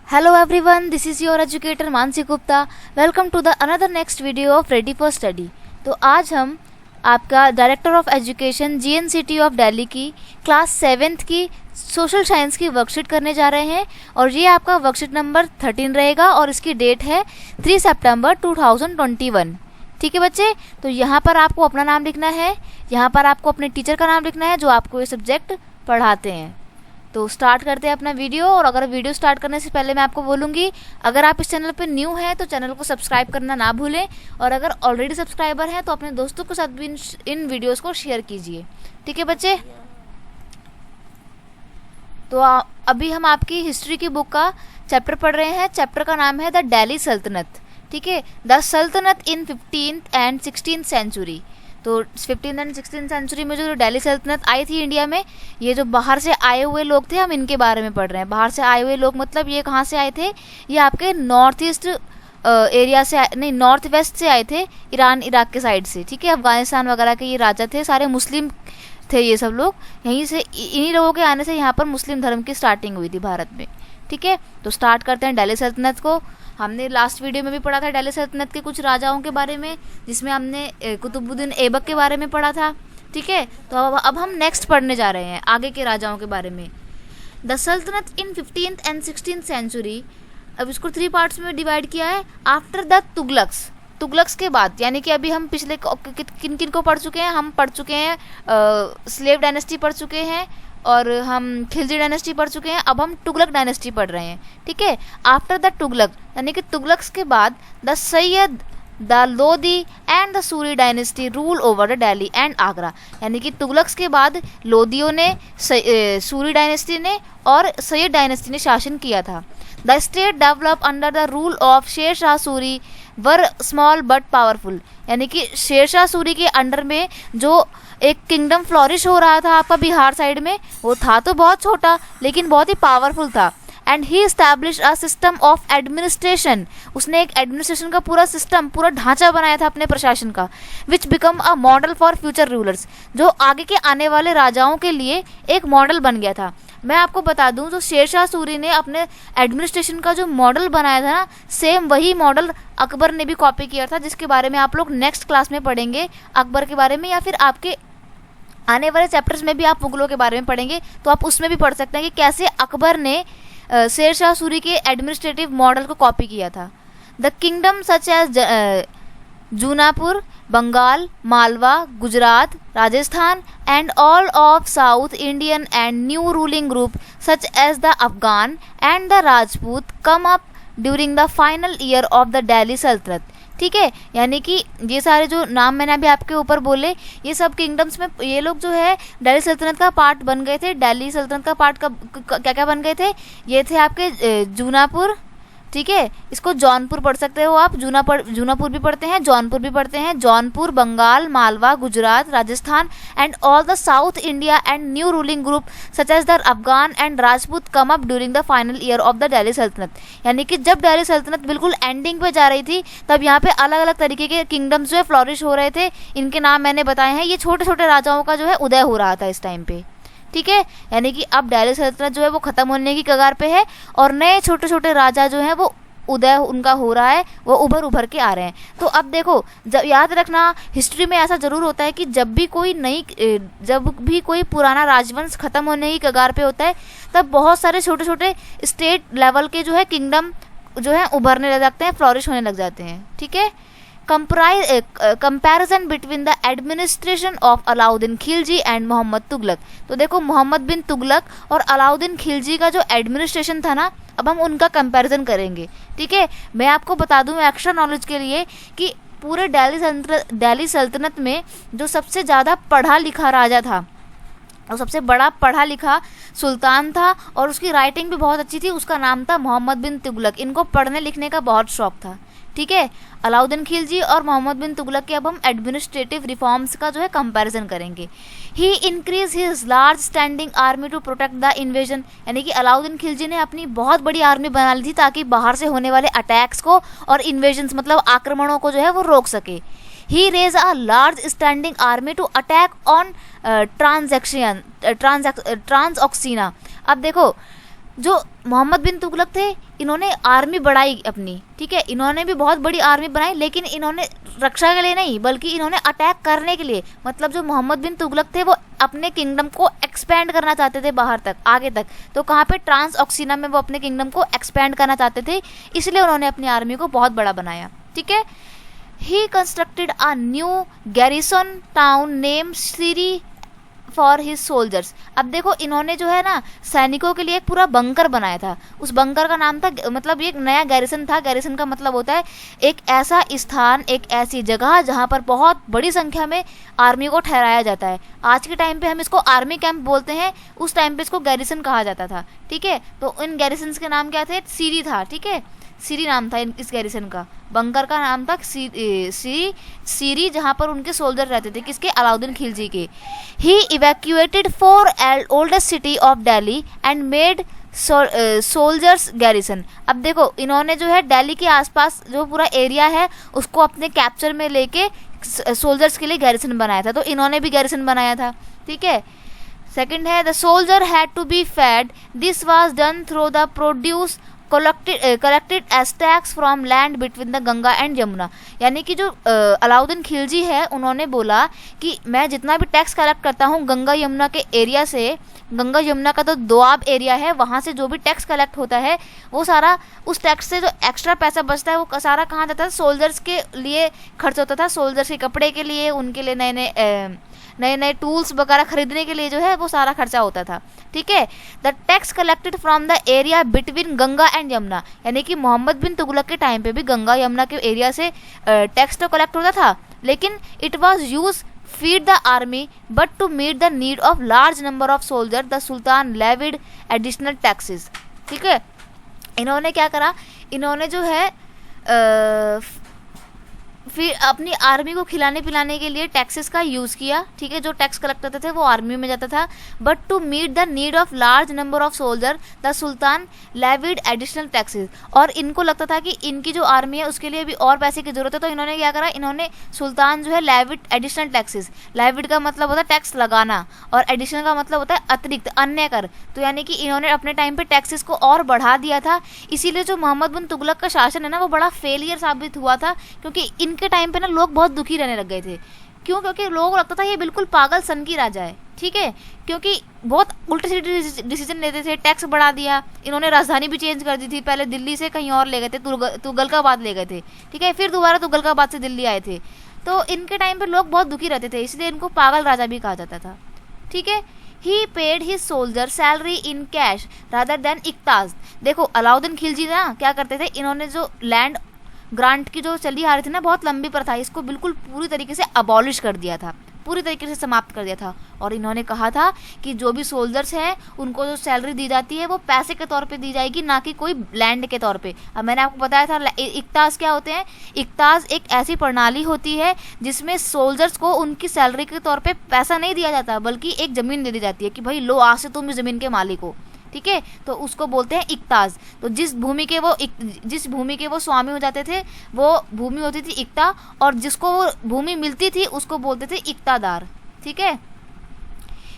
Hello everyone, this is your educator Mansi Gupta. Welcome to the another next video of Ready for Study. तो आज हम आपका director of education GNCT of Delhi की class 7th की social science की worksheet करने जा रहे हैं और ये आपका वर्कशीट नंबर 13 रहेगा और इसकी डेट है 3 सितंबर 2021। ठीक है बच्चे, तो यहाँ पर आपको अपना नाम लिखना है, यहाँ पर आपको अपने टीचर का नाम लिखना है जो आपको ये सब्जेक्ट पढ़ाते हैं। तो स्टार्ट करते हैं अपना वीडियो। और अगर वीडियो स्टार्ट करने से पहले मैं आपको बोलूँगी, अगर आप इस चैनल पर न्यू हैं तो चैनल को सब्सक्राइब करना ना भूलें, और अगर ऑलरेडी सब्सक्राइबर हैं तो अपने दोस्तों के साथ भी इन वीडियोस को शेयर कीजिए। ठीक है बच्चे, तो अभी हम आपकी हिस्ट्री की बुक का चैप्टर पढ़ रहे हैं। चैप्टर का नाम है द दिल्ली सल्तनत। ठीक है, द सल्तनत इन 15th एंड 16th सेंचुरी। तो 15th एंड 16th सेंचुरी में जो दिल्ली सल्तनत आई थी इंडिया में, ये जो बाहर से आए हुए लोग थे, हम इनके बारे में पढ़ रहे हैं। बाहर से आए हुए लोग मतलब ये कहाँ से आए थे? ये आपके नॉर्थ ईस्ट एरिया से नहीं, नॉर्थ वेस्ट से आए थे, ईरान इराक के साइड से। ठीक है, अफगानिस्तान वगैरह के ये राजा थे, सारे मुस्लिम थे ये सब लोग। यहीं से, इन्हीं लोगों के आने से यहाँ पर मुस्लिम धर्म की स्टार्टिंग हुई थी भारत में। ठीक है, तो स्टार्ट करते हैं दिल्ली सल्तनत को। हमने लास्ट वीडियो में भी पढ़ा था दिल्ली सल्तनत के कुछ राजाओं के बारे में, जिसमें हमने कुतुबुद्दीन ऐबक के बारे में पढ़ा था। ठीक है, तो अब हम नेक्स्ट पढ़ने जा रहे हैं आगे के राजाओं के बारे में। द सल्तनत इन 15th एंड 16th सेंचुरी। अब इसको 3 पार्ट्स में डिवाइड किया है। आफ्टर द तुगलक्स, तुगलक्स के बाद, यानी कि अभी हम पिछले किन किन को पढ़ चुके हैं? हम पढ़ चुके हैं स्लेव डायनेस्टी पढ़ चुके हैं, और हम खिलजी डायनेस्टी पढ़ चुके हैं। अब हम तुगलक डायनेस्टी पढ़ रहे हैं। ठीक है, आफ्टर द तुगलक, यानी कि तुगलक्स के बाद the Syed, the Lodi and the Suri dynasty rule over the Delhi and Agra. यानी कि तुगलक्स के बाद लोदियों ने, सूरी डायनेस्टी ने और सैयद डायनेस्टी ने शासन किया था। The state develop under the rule of Sher Shah Suri were small but powerful. यानी कि शेर शाह सूरी के अंडर में जो एक किंगडम फ्लोरिश हो रहा था आपका बिहार साइड में, वो था तो बहुत छोटा लेकिन बहुत ही पावरफुल था। And he establish a system of administration. उसने एक एडमिनिस्ट्रेशन का पूरा सिस्टम, पूरा ढांचा बनाया था अपने प्रशासन का, विच become a model for future rulers, जो आगे के आने वाले राजाओं के लिए एक मॉडल बन गया था। मैं आपको बता दूं, जो शेर शाह सूरी ने अपने एडमिनिस्ट्रेशन का जो मॉडल बनाया था ना, सेम वही मॉडल अकबर ने भी कॉपी किया था, जिसके बारे में आप लोग नेक्स्ट क्लास में पढ़ेंगे अकबर के बारे में, या फिर आपके आने वाले चैप्टर्स में भी आप मुगलों के बारे में पढ़ेंगे, तो आप उसमें भी पढ़ सकते हैं कि कैसे अकबर ने शेर शाह सूरी के एडमिनिस्ट्रेटिव मॉडल को कॉपी किया था। The kingdom such as Jaunpur, Bengal, Malwa, Gujarat, Rajasthan and all of south Indian and new ruling group such as the Afghan and the Rajput come up during the final year of the Delhi सल्तनत। ठीक है, यानी कि ये सारे जो नाम मैंने अभी आपके ऊपर बोले, ये सब किंगडम्स में ये लोग जो है दिल्ली सल्तनत का पार्ट बन गए थे। दिल्ली सल्तनत का पार्ट का क्या क्या बन गए थे? ये थे आपके जूनापुर, ठीक है, इसको जौनपुर पढ़ सकते हो आप, जूनापुर भी पढ़ते हैं, जौनपुर भी पढ़ते हैं। Jaunpur, Bengal, Malwa, Gujarat, Rajasthan and all the south India and new ruling group such as the Afghan and Rajput come up during the final year of the Delhi sultanate. यानी कि जब दिल्ली सल्तनत बिल्कुल एंडिंग पे जा रही थी, तब यहाँ पे अलग अलग तरीके के किंगडम्स जो है फ्लोरिश हो रहे थे। इनके नाम मैंने बताए हैं। ये छोटे छोटे राजाओं का जो है उदय हो रहा था इस टाइम पे। ठीक है, यानी कि अब दिल्ली सल्तनत जो है वो खत्म होने की कगार पे है, और नए छोटे छोटे राजा जो हैं वो उदय उनका हो रहा है, वो उभर के आ रहे हैं। तो अब देखो, जब याद रखना, हिस्ट्री में ऐसा जरूर होता है कि जब भी कोई पुराना राजवंश खत्म होने की कगार पे होता है, तब बहुत सारे छोटे छोटे स्टेट लेवल के जो है किंगडम जो है उभरने लग जाते हैं, फ्लोरिश होने लग जाते हैं। ठीक है, comparison between the administration of Alauddin Khilji and Mohammad Tughlaq. तो देखो, मोहम्मद बिन तुगलक और अलाउद्दीन खिलजी का जो एडमिनिस्ट्रेशन था ना, अब हम उनका कंपैरिजन करेंगे। ठीक है, मैं आपको बता दूं एक्स्ट्रा नॉलेज के लिए कि पूरे दिल्ली सल्तनत में जो सबसे ज़्यादा पढ़ा लिखा राजा था, और सबसे बड़ा पढ़ा लिखा सुल्तान था, और उसकी राइटिंग भी बहुत अच्छी थी, उसका नाम था मोहम्मद बिन तुगलक। इनको पढ़ने लिखने का बहुत शौक था। ठीक है, अलाउद्दीन खिलजी और मोहम्मद बिन तुगलक के अब हम एडमिनिस्ट्रेटिव रिफॉर्म्स का जो है कंपैरिजन करेंगे। He increase his large standing army to protect the invasion. यानी कि अलाउद्दीन खिलजी ने अपनी बहुत बड़ी आर्मी बना ली थी ताकि बाहर से होने वाले अटैक्स को और इन्वेजन्स मतलब आक्रमणों को जो है वो रोक सके। He raise a large standing army to attack on Transoxiana. अब देखो, जो मोहम्मद बिन तुगलक थे, इन्होंने आर्मी बढ़ाई अपनी, ठीक है, इन्होंने भी बहुत बड़ी आर्मी बनाई, लेकिन इन्होंने रक्षा के लिए नहीं बल्कि इन्होंने अटैक करने के लिए, मतलब जो मोहम्मद बिन तुगलक थे वो अपने किंगडम को एक्सपेंड करना चाहते थे बाहर तक, आगे तक। तो कहाँ पे, ट्रांस ऑक्सीना में वो अपने किंगडम को एक्सपेंड करना चाहते थे, इसलिए उन्होंने अपनी आर्मी को बहुत बड़ा बनाया, ठीक है। He constructed a new garrison town name Siri for his soldiers. अब देखो, इन्होंने जो है ना सैनिकों के लिए एक पूरा बंकर बनाया था। उस बंकर का नाम था, मतलब ये एक नया गैरिसन था। गैरिसन का मतलब होता है एक ऐसा स्थान, एक ऐसी जगह जहाँ पर बहुत बड़ी संख्या में आर्मी को ठहराया जाता है। आज के टाइम पे हम इसको आर्मी कैंप बोलते हैं, उस टाइम पे इसको गैरिसन कहा जाता था, ठीक है। तो इन गैरिसन के नाम क्या थे, सीरी था, ठीक है, सीरी नाम था इस गैरिसन का। बंकर का नाम था सीरी, जहाँ पर उनके सोल्जर रहते थे, किसके, अलाउद्दीन खिलजी के। He evacuated 4 oldest city of Delhi and made soldiers garrison. अब देखो, इन्होंने जो है दिल्ली के आसपास जो पूरा एरिया है उसको अपने कैप्चर में लेके सोल्जर्स के लिए गैरिसन बनाया था। तो इन्होंने भी गैरिसन बनाया था, ठीक है। सेकंड है, the soldier had to be fed, this was done through the produce collected as tax from land between the Ganga and Yamuna. यानी कि जो अलाउद्दीन खिलजी है, उन्होंने बोला कि मैं जितना भी टैक्स कलेक्ट करता हूँ गंगा यमुना के एरिया से, गंगा यमुना का तो दोआब एरिया है, वहाँ से जो भी टैक्स कलेक्ट होता है वो सारा, उस टैक्स से जो एक्स्ट्रा पैसा बचता है वो सारा कहाँ जाता था, सोल्जर्स के लिए खर्च होता था, सोल्जर्स के कपड़े के लिए, उनके लिए नए नए टूल्स वगैरह खरीदने के लिए जो है वो सारा खर्चा होता था, ठीक है। The tax collected from the area between Ganga and Yamuna, यानी कि मोहम्मद बिन तुगलक के टाइम पे भी गंगा यमुना के एरिया से टैक्स तो कलेक्ट होता था, लेकिन it was use feed the army, but to meet the need of large number of soldiers, the sultan levied additional taxes, ठीक है। इन्होंने क्या करा, इन्होंने जो है फिर अपनी आर्मी को खिलाने पिलाने के लिए टैक्सेस का यूज़ किया, ठीक है। जो टैक्स कलेक्ट करते थे वो आर्मी में जाता था, but to meet the need of large number of soldier the sultan levied additional taxes. और इनको लगता था कि इनकी जो आर्मी है उसके लिए भी और पैसे की जरूरत है, तो इन्होंने क्या करा, इन्होंने सुल्तान जो है लेविड एडिशनल टैक्सेस, लेविड का मतलब होता है टैक्स लगाना और एडिशनल का मतलब होता है अतिरिक्त, अन्य कर। तो यानी कि इन्होंने अपने टाइम पे टैक्सेस को और बढ़ा दिया था। इसीलिए जो मोहम्मद बिन तुगलक का शासन है ना वो बड़ा फेलियर साबित हुआ था, क्योंकि इनके टाइम पे ना लोग बहुत दुखी रहने लग गए थे। क्यों? क्योंकि लोगों को लगता था ये बिल्कुल पागल सन की राजा है, ठीक है, क्योंकि बहुत उल्टे सीधे डिसीजन लेते थे। टैक्स बढ़ा दिया, इन्होंने राजधानी भी चेंज कर दी थी, पहले दिल्ली से कहीं और ले गए थे, तुगलकाबाद ले गए थे, ठीक है, फिर दोबारा तुगलकाबाद से दिल्ली आए थे। तो इनके टाइम पे लोग बहुत दुखी रहते थे, इसलिए इनको पागल राजा भी कहा जाता था, ठीक है। He paid his soldier salary in cash rather than इक्ताज। देखो अलाउद्दीन खिलजी ना क्या करते थे, इन्होंने जो लैंड ग्रांट की जो चली आ रही थी ना, बहुत लंबी प्रथा, इसको बिल्कुल पूरी तरीके से अबॉलिश कर दिया था, पूरी तरीके से समाप्त कर दिया था। और इन्होंने कहा था कि जो भी सोल्जर्स हैं उनको जो सैलरी दी जाती है वो पैसे के तौर पे दी जाएगी, ना कि कोई लैंड के तौर पे। अब मैंने आपको बताया था इक्ताज क्या होते हैं। इक्ताज एक ऐसी प्रणाली होती है जिसमें सोल्जर्स को उनकी सैलरी के तौर पे पैसा नहीं दिया जाता, बल्कि एक ज़मीन दे दी जाती है कि भाई लो, आज से तुम इस ज़मीन के मालिक हो, ठीक है। तो उसको बोलते हैं इक्ताज। तो जिस भूमि के वो स्वामी हो जाते थे वो भूमि होती थी इक्ता, और जिसको वो भूमि मिलती थी उसको बोलते थे इक्तादार, ठीक है।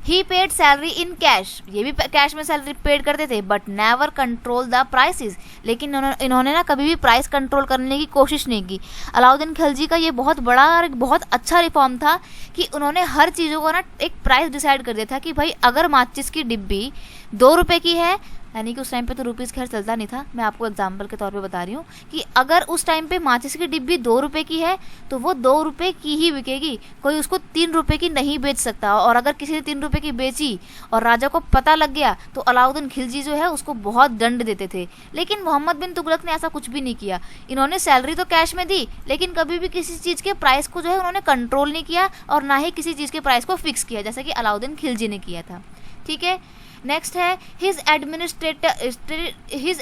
He paid salary in cash, ये भी कैश में सैलरी पेड करते थे, but never control the prices. लेकिन इन्होंने ना कभी भी प्राइस कंट्रोल करने की कोशिश नहीं की। अलाउद्दीन खिलजी का ये बहुत बड़ा और एक बहुत अच्छा रिफॉर्म था कि उन्होंने हर चीज़ों को ना एक प्राइस डिसाइड कर दिया था कि भाई अगर माचिस की डिब्बी 2 रुपये की है, यानी कि उस टाइम पे तो रुपीज़ खैर चलता नहीं था, मैं आपको एग्जांपल के तौर पे बता रही हूँ कि अगर उस टाइम पे माचिस की डिब्बी 2 रुपये की है तो वो 2 रुपये की ही बिकेगी, कोई उसको 3 रुपये की नहीं बेच सकता। और अगर किसी ने 3 रुपये की बेची और राजा को पता लग गया तो अलाउद्दीन खिलजी जो है उसको बहुत दंड देते थे। लेकिन मोहम्मद बिन तुगलक ने ऐसा कुछ भी नहीं किया। इन्होंने सैलरी तो कैश में दी, लेकिन कभी भी किसी चीज़ के प्राइस को जो है उन्होंने कंट्रोल नहीं किया और ना ही किसी चीज़ के प्राइस को फिक्स किया, जैसा कि अलाउद्दीन खिलजी ने किया था, ठीक है। नेक्स्ट है his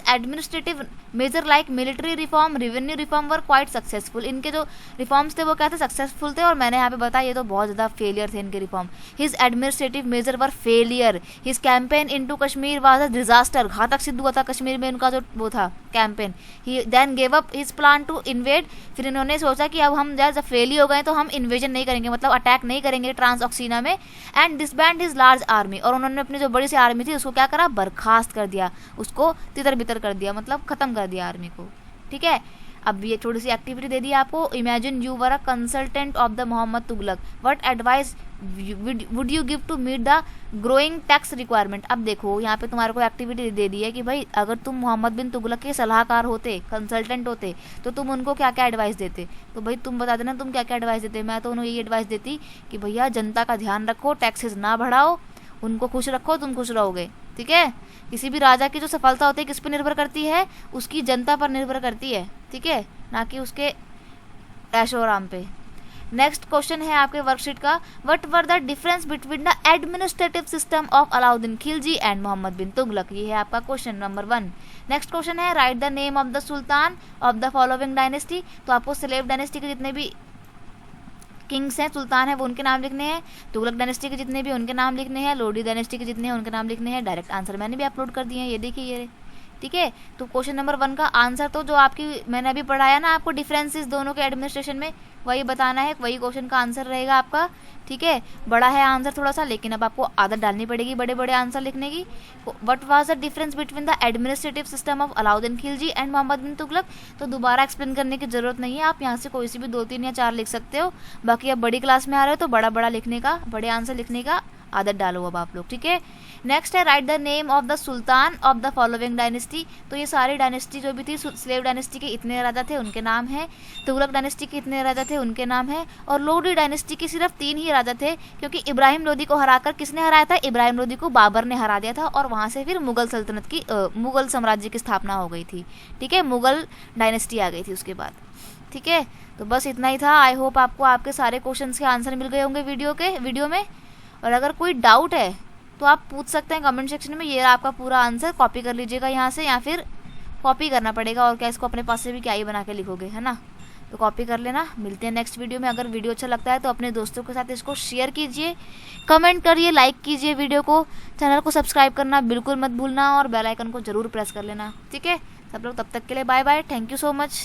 administrative measure like military reform, revenue reform were quite successful. इनके जो रिफॉर्म्स थे वो क्या थे, सक्सेसफुल थे, और मैंने यहाँ पे बताया ये तो बहुत ज़्यादा फेलियर थे इनके reform. His administrative measure were failure, his campaign into Kashmir was a disaster. घातक सिद्ध हुआ था कश्मीर में उनका जो वो था campaign, he then gave up his plan to invade. फिर इन्होंने सोचा कि अब हम जब फेल ही हो गए तो हम इन्वेजन नहीं करेंगे, मतलब अटैक नहीं करेंगे ट्रांसऑक्सीना में। And disband his large army, और उन्होंने अपनी जो बड़ी सी आर्मी थी उसको क्या करा, बर्खास्त कर दिया, उसको तितर बितर कर दिया, मतलब खत्म कर दिया आर्मी को। ठीक है, अब ये थोड़ी सी एक्टिविटी दे दी आपको। Imagine you were a consultant of the Mohammad Tughlaq, what advice would you give to meet the growing tax requirement. अब देखो यहाँ पे तुम्हारे को एक्टिविटी दे दी है कि भाई अगर तुम मोहम्मद बिन तुगलक के सलाहकार होते, कंसल्टेंट होते, तो तुम उनको क्या क्या एडवाइस देते। तो भाई तुम बता देना तुम क्या क्या एडवाइस देते। मैं तो उन्हें यही एडवाइस देती कि भैया जनता का ध्यान रखो, टैक्सेस ना बढ़ाओ, उनको खुश रखो, तुम खुश रहोगे। ठीक है, किसी भी राजा की जो सफलता होती है किस पर निर्भर करती है, उसकी जनता पर निर्भर करती है। ठीक है, ना कि उसके ऐशो आराम पे। नेक्स्ट क्वेश्चन है आपके वर्कशीट का, what were the difference between the administrative system of Alauddin Khilji and Mohammad bin Tughlaq. ये है आपका क्वेश्चन नंबर 1। नेक्स्ट क्वेश्चन है, write the name of the sultan of the following dynasty. तो आपको स्लेव डायनेस्टी के जितने भी किंग्स हैं, सुल्तान है, वो उनके नाम लिखने हैं। तुगलक डायनेस्टी के जितने भी उनके नाम लिखने हैं। लोडी डायनेस्टी के जितने हैं उनके नाम लिखने हैं। डायरेक्ट आंसर मैंने भी अपलोड कर दिए हैं, ये देखिए ये। ठीक है, तो क्वेश्चन नंबर 1 का आंसर तो जो आपकी मैंने अभी पढ़ाया ना आपको डिफरेंसेस दोनों के एडमिनिस्ट्रेशन में, वही बताना है, वही क्वेश्चन का आंसर रहेगा आपका। ठीक है, बड़ा है आंसर थोड़ा सा, लेकिन अब आपको आदत डालनी पड़ेगी बड़े बड़े आंसर लिखने की। What was the difference between the administrative system of Alauddin Khilji and Mohammad bin Tughlaq. तो दोबारा एक्सप्लेन करने की जरूरत नहीं है, आप यहाँ से कोई सी भी 2, 3 या 4 लिख सकते हो। बाकी अब बड़ी क्लास में आ रहे हो तो बड़ा बड़ा लिखने का, बड़े आंसर लिखने का आदत डालो अब आप लोग। ठीक है, नेक्स्ट है, write the name of the sultan of the following dynasty. तो ये सारी डायनेस्टी जो भी थी, स्लेव डायनेस्टी के इतने राजा थे उनके नाम है, तुगलक डायनेस्टी के इतने राजा थे उनके नाम है, और लोडी डायनेस्टी के सिर्फ 3 ही राजा थे, क्योंकि इब्राहिम लोदी को हराकर किसने हराया था, इब्राहिम लोदी को बाबर ने हरा दिया था, और वहाँ से फिर मुगल सल्तनत की मुगल साम्राज्य की स्थापना हो गई थी। ठीक है, मुगल डायनेस्टी आ गई थी उसके बाद। ठीक है, तो बस इतना ही था। आई होप आपको आपके सारे क्वेश्चन के आंसर मिल गए होंगे वीडियो में। और अगर कोई डाउट है तो आप पूछ सकते हैं कमेंट सेक्शन में। ये आपका पूरा आंसर कॉपी कर लीजिएगा यहाँ से, या फिर कॉपी करना पड़ेगा, और क्या इसको अपने पास से भी क्या ही बना के लिखोगे, है ना। तो कॉपी कर लेना। मिलते हैं नेक्स्ट वीडियो में। अगर वीडियो अच्छा लगता है तो अपने दोस्तों के साथ इसको शेयर कीजिए, कमेंट करिए, लाइक कीजिए वीडियो को, चैनल को सब्सक्राइब करना बिल्कुल मत भूलना, और बेल आइकन को जरूर प्रेस कर लेना। ठीक है, सब लोग तब तक के लिए bye bye, thank you so much.